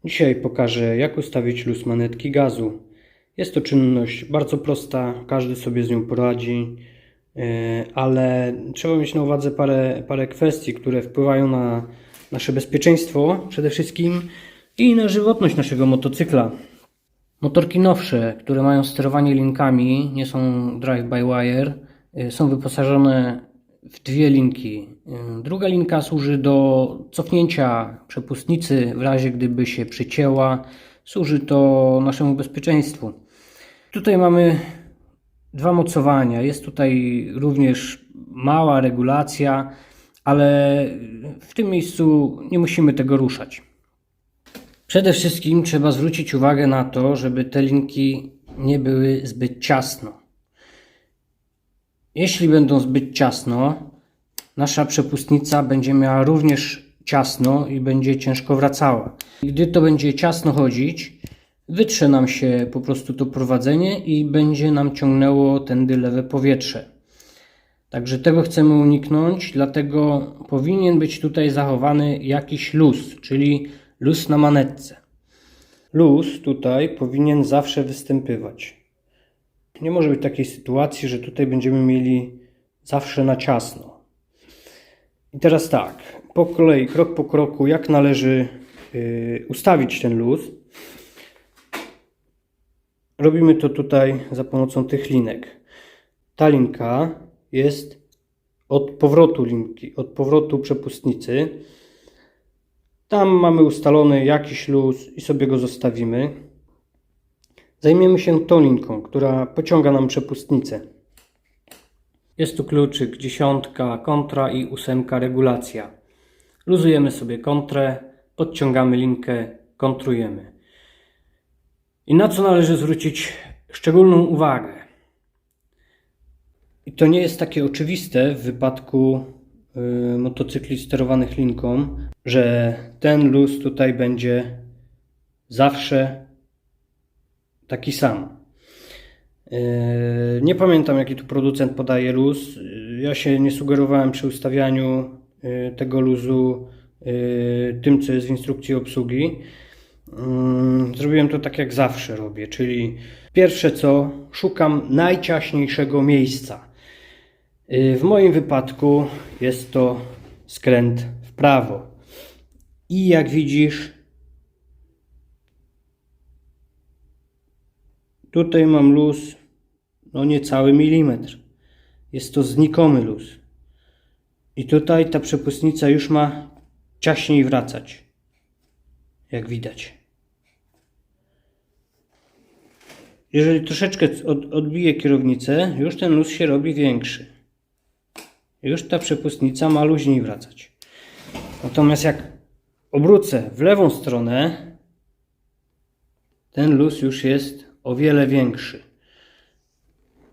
Dzisiaj pokażę, jak ustawić luz manetki gazu. Jest to czynność bardzo prosta, każdy sobie z nią poradzi, ale trzeba mieć na uwadze parę kwestii, które wpływają na nasze bezpieczeństwo przede wszystkim i na żywotność naszego motocykla. Motorki nowsze, które mają sterowanie linkami, nie są drive-by-wire, są wyposażone w dwie linki. Druga linka służy do cofnięcia przepustnicy w razie gdyby się przycięła. Służy to naszemu bezpieczeństwu. Tutaj mamy dwa mocowania. Jest tutaj również mała regulacja, ale w tym miejscu nie musimy tego ruszać. Przede wszystkim trzeba zwrócić uwagę na to, żeby te linki nie były zbyt ciasno. Jeśli będą zbyt ciasno, nasza przepustnica będzie miała również ciasno i będzie ciężko wracała. Gdy to będzie ciasno chodzić, wytrze nam się po prostu to prowadzenie i będzie nam ciągnęło tędy lewe powietrze. Także tego chcemy uniknąć, dlatego powinien być tutaj zachowany jakiś luz, czyli luz na manetce. Luz tutaj powinien zawsze występywać. Nie może być takiej sytuacji, że tutaj będziemy mieli zawsze na ciasno. I teraz tak, po kolei, krok po kroku, jak należy ustawić ten luz. Robimy to tutaj za pomocą tych linek. Ta linka jest od powrotu linki, od powrotu przepustnicy. Tam mamy ustalony jakiś luz i sobie go zostawimy. Zajmiemy się tą linką, która pociąga nam przepustnicę. Jest tu kluczyk 10, kontra i 8 regulacja. Luzujemy sobie kontrę, podciągamy linkę, kontrujemy. I na co należy zwrócić szczególną uwagę? I to nie jest takie oczywiste w wypadku motocykli sterowanych linką, że ten luz tutaj będzie zawsze taki sam. Nie pamiętam, jaki tu producent podaje luz. Ja się nie sugerowałem przy ustawianiu tego luzu tym, co jest w instrukcji obsługi. Zrobiłem to tak, jak zawsze robię, czyli pierwsze co, szukam najciaśniejszego miejsca. W moim wypadku jest to skręt w prawo. I jak widzisz, tutaj mam luz, no niecały milimetr. Jest to znikomy luz. I tutaj ta przepustnica już ma ciaśniej wracać. Jak widać. Jeżeli troszeczkę odbiję kierownicę, już ten luz się robi większy. Już ta przepustnica ma luźniej wracać. Natomiast jak obrócę w lewą stronę, ten luz już jest o wiele większy.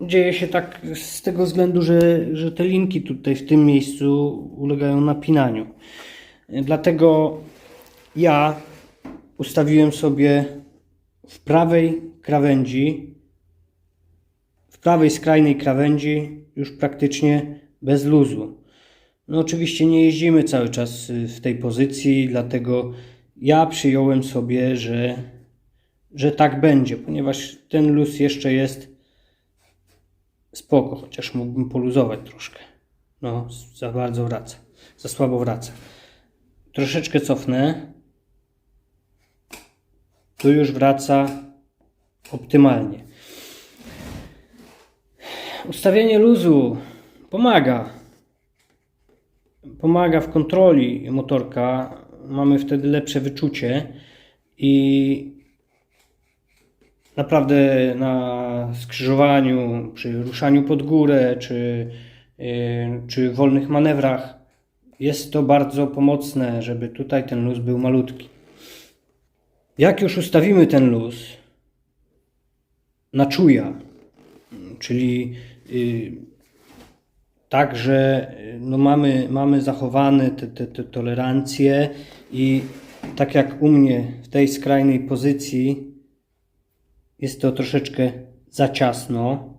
Dzieje się tak z tego względu, że te linki tutaj w tym miejscu ulegają napinaniu. Dlatego ja ustawiłem sobie w prawej krawędzi, w prawej skrajnej krawędzi już praktycznie bez luzu. No oczywiście nie jeździmy cały czas w tej pozycji, dlatego ja przyjąłem sobie, że tak będzie, ponieważ ten luz jeszcze jest spoko, chociaż mógłbym poluzować troszkę. No, za bardzo wraca, za słabo wraca. Troszeczkę cofnę. Tu już wraca optymalnie. Ustawienie luzu pomaga. Pomaga w kontroli motorka. Mamy wtedy lepsze wyczucie i naprawdę na skrzyżowaniu, przy ruszaniu pod górę, czy wolnych manewrach jest to bardzo pomocne, żeby tutaj ten luz był malutki. Jak już ustawimy ten luz na czuja, czyli tak, że no mamy zachowane te tolerancje i tak jak u mnie w tej skrajnej pozycji jest to troszeczkę za ciasno.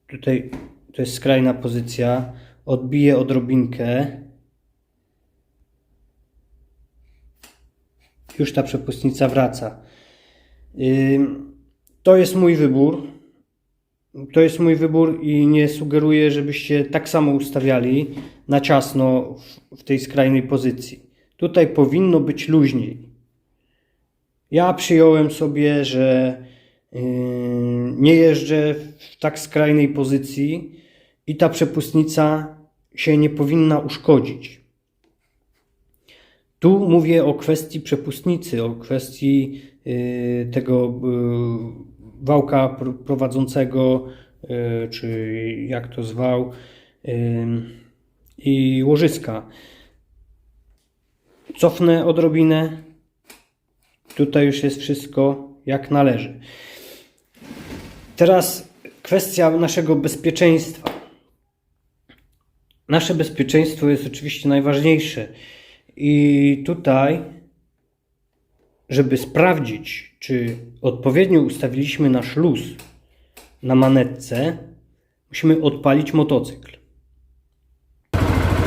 Tutaj to jest skrajna pozycja. Odbiję odrobinkę. już ta przepustnica wraca. To jest mój wybór. To jest mój wybór i nie sugeruję, żebyście tak samo ustawiali na ciasno w tej skrajnej pozycji. Tutaj powinno być luźniej. Ja przyjąłem sobie, że nie jeżdżę w tak skrajnej pozycji i ta przepustnica się nie powinna uszkodzić. Tu mówię o kwestii przepustnicy, o kwestii tego wałka prowadzącego, czy jak to zwał, i łożyska. Cofnę odrobinę. Tutaj już jest wszystko jak należy. Teraz kwestia naszego bezpieczeństwa. Nasze bezpieczeństwo jest oczywiście najważniejsze. I tutaj, żeby sprawdzić, czy odpowiednio ustawiliśmy nasz luz na manetce, musimy odpalić motocykl.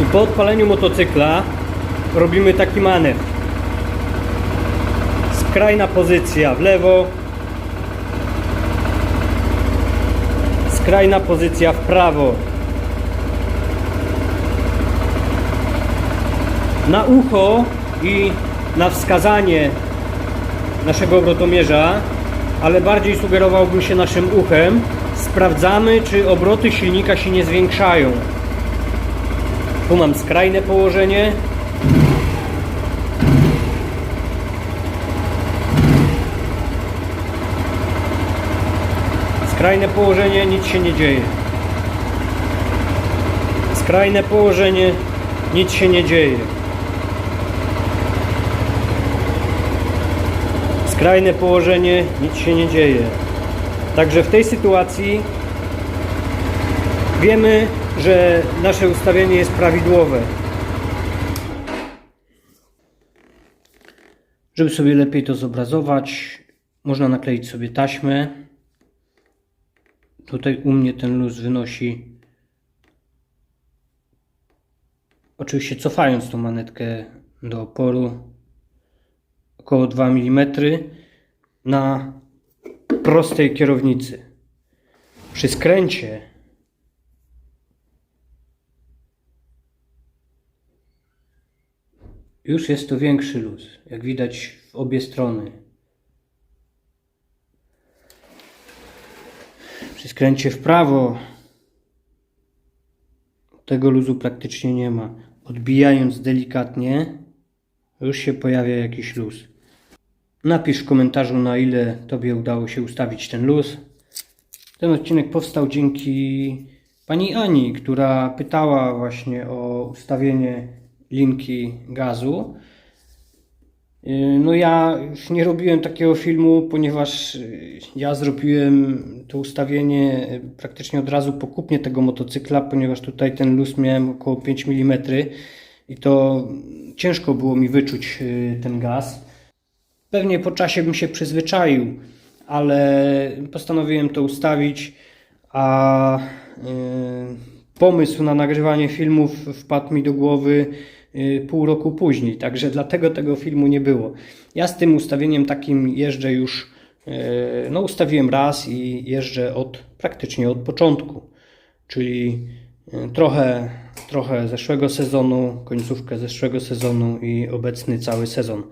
I po odpaleniu motocykla robimy taki manewr. Skrajna pozycja w lewo, skrajna pozycja w prawo. Na ucho i na wskazanie naszego obrotomierza, ale bardziej sugerowałbym się naszym uchem, sprawdzamy, czy obroty silnika się nie zwiększają. Tu mam skrajne położenie. Skrajne położenie, nic się nie dzieje. Skrajne położenie, nic się nie dzieje. Skrajne położenie, nic się nie dzieje. Także w tej sytuacji wiemy, że nasze ustawienie jest prawidłowe. Żeby sobie lepiej to zobrazować, można nakleić sobie taśmę. Tutaj u mnie ten luz wynosi, oczywiście cofając tą manetkę do oporu, około 2 mm na prostej kierownicy. Przy skręcie już jest to większy luz, jak widać w obie strony. Przy skręcie w prawo tego luzu praktycznie nie ma. Odbijając delikatnie, już się pojawia jakiś luz. Napisz w komentarzu, na ile Tobie udało się ustawić ten luz. Ten odcinek powstał dzięki pani Ani, która pytała właśnie o ustawienie linki gazu. No ja nie robiłem takiego filmu, ponieważ ja zrobiłem to ustawienie praktycznie od razu po kupnie tego motocykla, ponieważ tutaj ten luz miałem około 5 mm i to ciężko było mi wyczuć ten gaz. Pewnie po czasie bym się przyzwyczaił, ale postanowiłem to ustawić, a pomysł na nagrywanie filmów wpadł mi do głowy pół roku później, także dlatego tego filmu nie było. Ja z tym ustawieniem takim jeżdżę już, no ustawiłem raz i jeżdżę praktycznie od początku, czyli trochę zeszłego sezonu, końcówkę zeszłego sezonu i obecny cały sezon.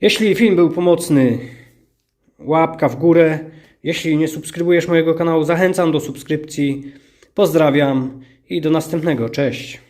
Jeśli film był pomocny, łapka w górę. Jeśli nie subskrybujesz mojego kanału, zachęcam do subskrypcji. Pozdrawiam i do następnego. Cześć.